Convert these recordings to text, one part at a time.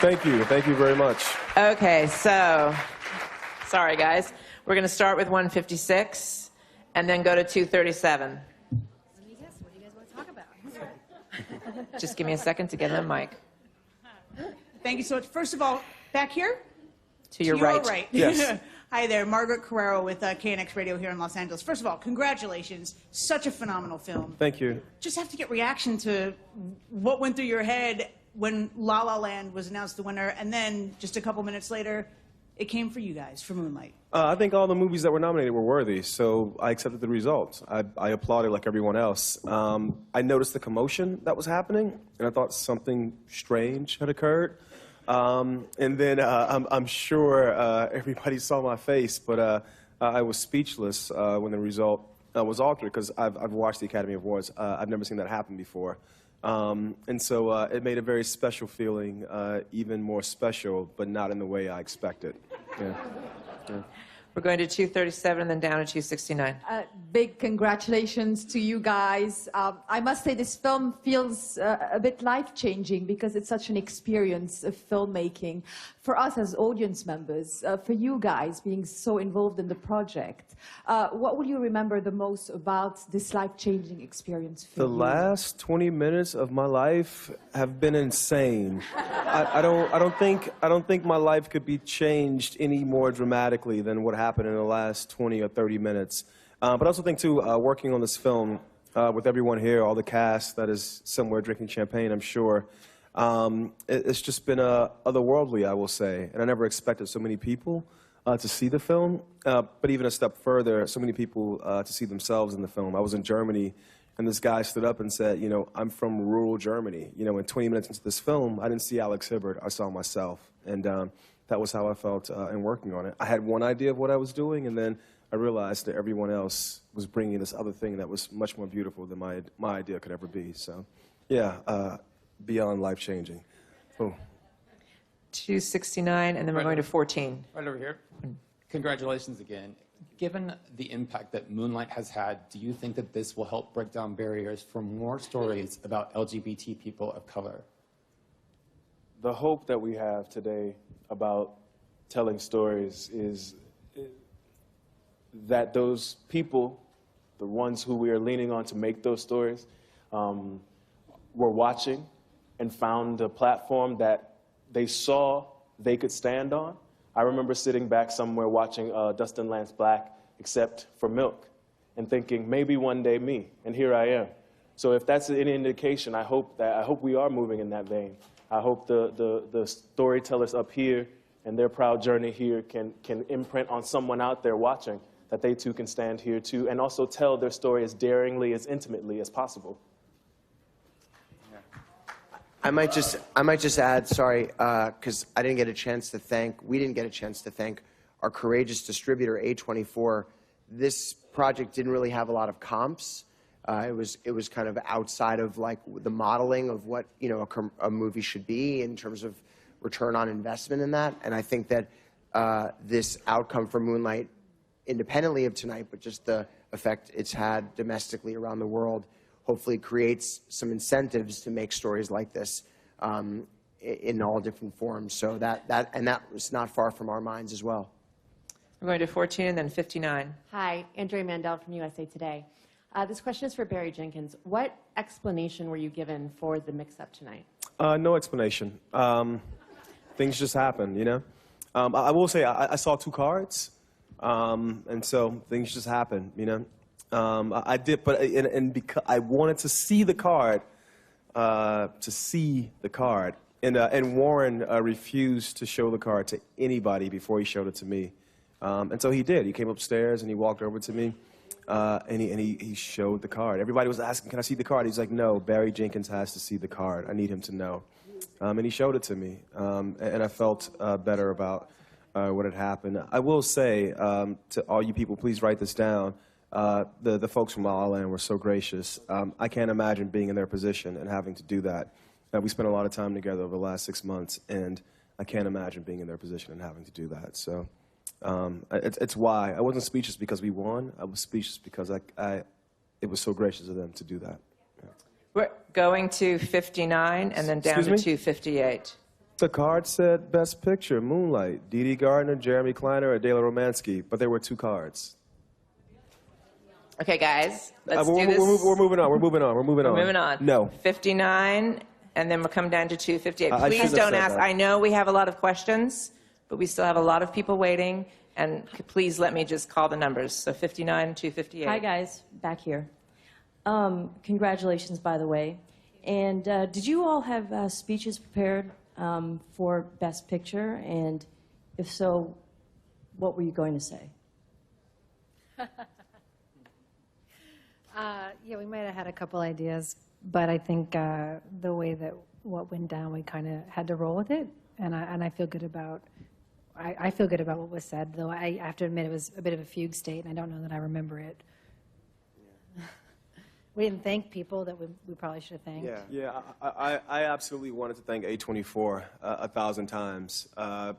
Thank you. Thank you very much. Okay, so, sorry guys. We're going to start with 156 and then go to 237. What do you guys want to talk about? Just give me a second to get on the mic. Thank you so much. First of all, back here? To your right. right. Yes. Hi there, Margaret Carrero with KNX Radio here in Los Angeles. First of all, congratulations. Such a phenomenal film. Thank you. Just have to get reaction to what went through your head when La La Land was announced the winner, and then just a couple minutes later, it came for you guys, for Moonlight. I think all the movies that were nominated were worthy, so I accepted the results. I applauded like everyone else. I noticed the commotion that was happening, and I thought something strange had occurred. And then I'm sure everybody saw my face, but I was speechless when the result was altered, because I've watched the Academy Awards. I've never seen that happen before. And so it made a very special feeling, even more special, but not in the way I expected. Yeah. Yeah. We're going to 237 and then down to 269. Big congratulations to you guys. I must say this film feels a bit life-changing because it's such an experience of filmmaking. For us as audience members, for you guys being so involved in the project, what will you remember the most about this life-changing experience for you? The last 20 minutes of my life have been insane. I don't think my life could be changed any more dramatically than what happened in the last 20 or 30 minutes. But I also think, too, working on this film with everyone here, all the cast that is somewhere drinking champagne, I'm sure, it's just been otherworldly, I will say. And I never expected so many people to see the film, but even a step further, so many people to see themselves in the film. I was in Germany, and this guy stood up and said, you know, I'm from rural Germany. You know, in 20 minutes into this film, I didn't see Alex Hibbert, I saw myself. And that was how I felt in working on it. I had one idea of what I was doing, and then I realized that everyone else was bringing this other thing that was much more beautiful than my idea could ever be. So, yeah, beyond life-changing. Oh. 269, and then we're going to 14. Right over here. Congratulations again. Given the impact that Moonlight has had, do you think that this will help break down barriers for more stories about LGBT people of color? The hope that we have today about telling stories is that those people, the ones who we are leaning on to make those stories, were watching and found a platform that they saw they could stand on. I remember sitting back somewhere watching Dustin Lance Black, Except for Milk, and thinking, maybe one day me, and here I am. So if that's any indication, I hope we are moving in that vein. I hope the storytellers up here and their proud journey here can imprint on someone out there watching, that they too can stand here too, and also tell their story as daringly, as intimately as possible. I might just add, sorry, because we didn't get a chance to thank our courageous distributor, A24. This project didn't really have a lot of comps. It was kind of outside of like the modeling of what, you know, a movie should be in terms of return on investment in that. And I think that this outcome for Moonlight, independently of tonight, but just the effect it's had domestically around the world, hopefully creates some incentives to make stories like this in all different forms. So that was not far from our minds as well. We're going to 14 and then 59. Hi, Andrea Mandel from USA Today. This question is for Barry Jenkins. What explanation were you given for the mix-up tonight? No explanation. Things just happen, you know? I will say I saw two cards, and so things just happen, you know? I did, but because I wanted to see the card, and Warren refused to show the card to anybody before he showed it to me. And so he did. He came upstairs and he walked over to me, and he showed the card. Everybody was asking, can I see the card? He's like, no, Barry Jenkins has to see the card. I need him to know. And he showed it to me, and I felt better about what had happened. I will say to all you people, please write this down. The folks from La La Land were so gracious. I can't imagine being in their position and having to do that. We spent a lot of time together over the last 6 months, and I can't imagine being in their position and having to do that. So it's why. I wasn't speechless because we won. I was speechless because it was so gracious of them to do that. Yeah. We're going to 59 and then down to 258. The card said Best Picture, Moonlight, Dee Dee Gardner, Jeremy Kleiner, Adela Romansky, but there were 2 cards. Okay, guys, let's we're, do this. We're moving on. We're moving on. We're moving on. We're moving on. No. 59, and then we'll come down to 258. I Please shouldn't have don't said ask. that. I know we have a lot of questions, but we still have a lot of people waiting. And please let me just call the numbers. So 59, 258. Hi, guys. Back here. Congratulations, by the way. And did you all have speeches prepared for Best Picture? And if so, what were you going to say? Yeah, we might have had a couple ideas, but I think the way that what went down, we kind of had to roll with it, and I feel good about. I feel good about what was said, though I have to admit it was a bit of a fugue state, and I don't know that I remember it. Yeah. We didn't thank people that we probably should have thanked. Yeah, I absolutely wanted to thank A24 1,000 times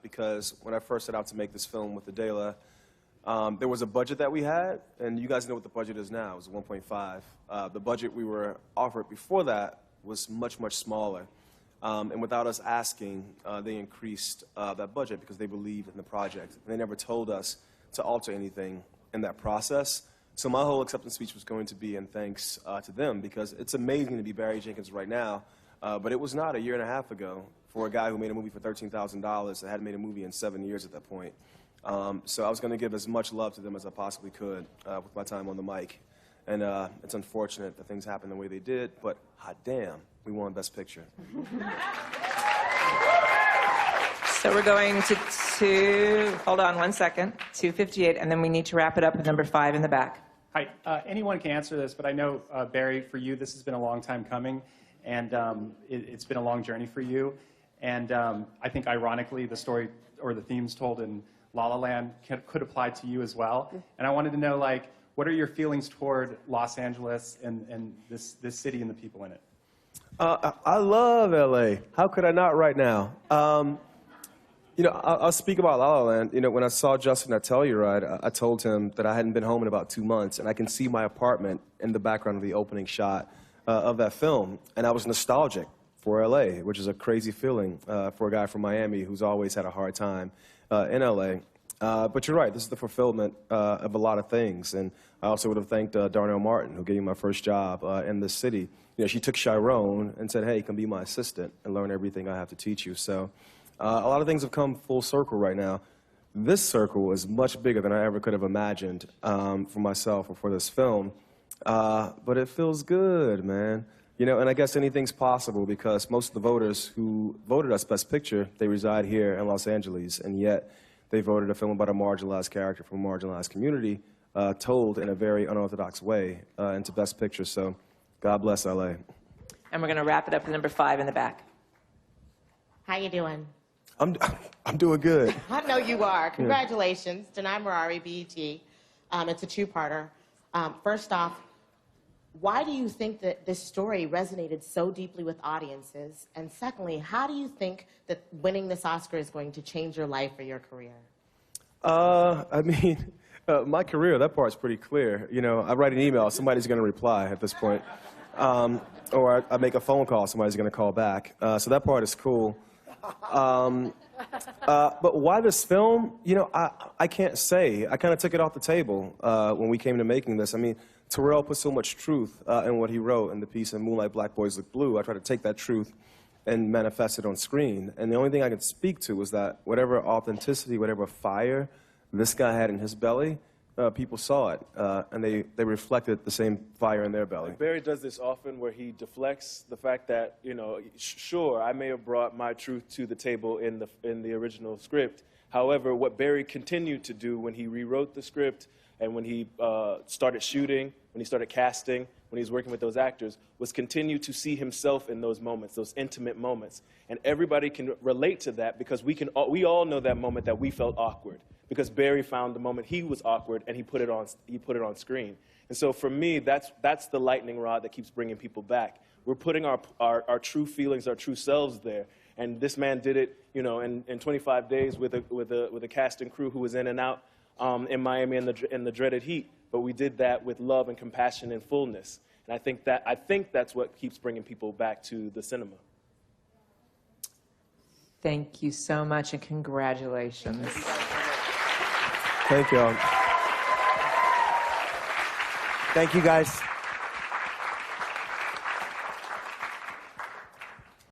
because when I first set out to make this film with Adela, there was a budget that we had, and you guys know what the budget is now. It was 1.5. The budget we were offered before that was much, much smaller. And without us asking, they increased that budget because they believed in the project. And they never told us to alter anything in that process. So my whole acceptance speech was going to be in thanks to them because it's amazing to be Barry Jenkins right now, but it was not a year and a half ago for a guy who made a movie for $13,000 that hadn't made a movie in 7 years at that point. So I was going to give as much love to them as I possibly could with my time on the mic. And it's unfortunate that things happened the way they did, but hot damn, we won Best Picture. So we're going to hold on one second, 258, and then we need to wrap it up with number 5 in the back. Hi, anyone can answer this, but I know, Barry, for you, this has been a long time coming, and it's been a long journey for you. And I think, ironically, the story or the themes told in La La Land could apply to you as well. And I wanted to know, like, what are your feelings toward Los Angeles and this city and the people in it? I love LA. How could I not right now? You know, I'll speak about La La Land. You know, when I saw Justin at Telluride, I told him that I hadn't been home in about 2 months, and I can see my apartment in the background of the opening shot of that film. And I was nostalgic for LA, which is a crazy feeling for a guy from Miami who's always had a hard time in LA. But you're right, this is the fulfillment of a lot of things. And I also would have thanked Darnell Martin, who gave me my first job in this city. You know, she took Chiron and said, hey, come be my assistant and learn everything I have to teach you. So a lot of things have come full circle right now. This circle is much bigger than I ever could have imagined for myself or for this film. But it feels good, man. You know, and I guess anything's possible because most of the voters who voted us Best Picture, they reside here in Los Angeles, and yet they voted a film about a marginalized character from a marginalized community told in a very unorthodox way into Best Picture. So God bless LA. And we're going to wrap it up with number 5 in the back. How you doing? I'm doing good. I know you are. Congratulations. Denai Morari, BET. It's a two-parter. First off, why do you think that this story resonated so deeply with audiences? And secondly, how do you think that winning this Oscar is going to change your life or your career? I mean, my career, that part's pretty clear. You know, I write an email, somebody's going to reply at this point. Or I make a phone call, somebody's going to call back. So that part is cool. But why this film? You know, I can't say. I kind of took it off the table when we came to making this. I mean, Terrell put so much truth in what he wrote in the piece in Moonlight, Black Boys Look Blue. I tried to take that truth and manifest it on screen. And the only thing I could speak to was that whatever authenticity, whatever fire this guy had in his belly, people saw it, and they reflected the same fire in their belly. Barry does this often where he deflects the fact that, you know, sure, I may have brought my truth to the table in the original script. However, what Barry continued to do when he rewrote the script and when he started shooting, when he started casting, when he was working with those actors, was continue to see himself in those moments, those intimate moments. And everybody can relate to that because we all know that moment that we felt awkward. Because Barry found the moment he was awkward and he put it on screen. And so for me, that's the lightning rod that keeps bringing people back. We're putting our true feelings, our true selves there. And this man did it, you know, in 25 days with a cast and crew who was in and out in Miami in the dreaded heat. But we did that with love and compassion and fullness. And I think that's what keeps bringing people back to the cinema. Thank you so much, and congratulations. Thank y'all. Thank you, guys.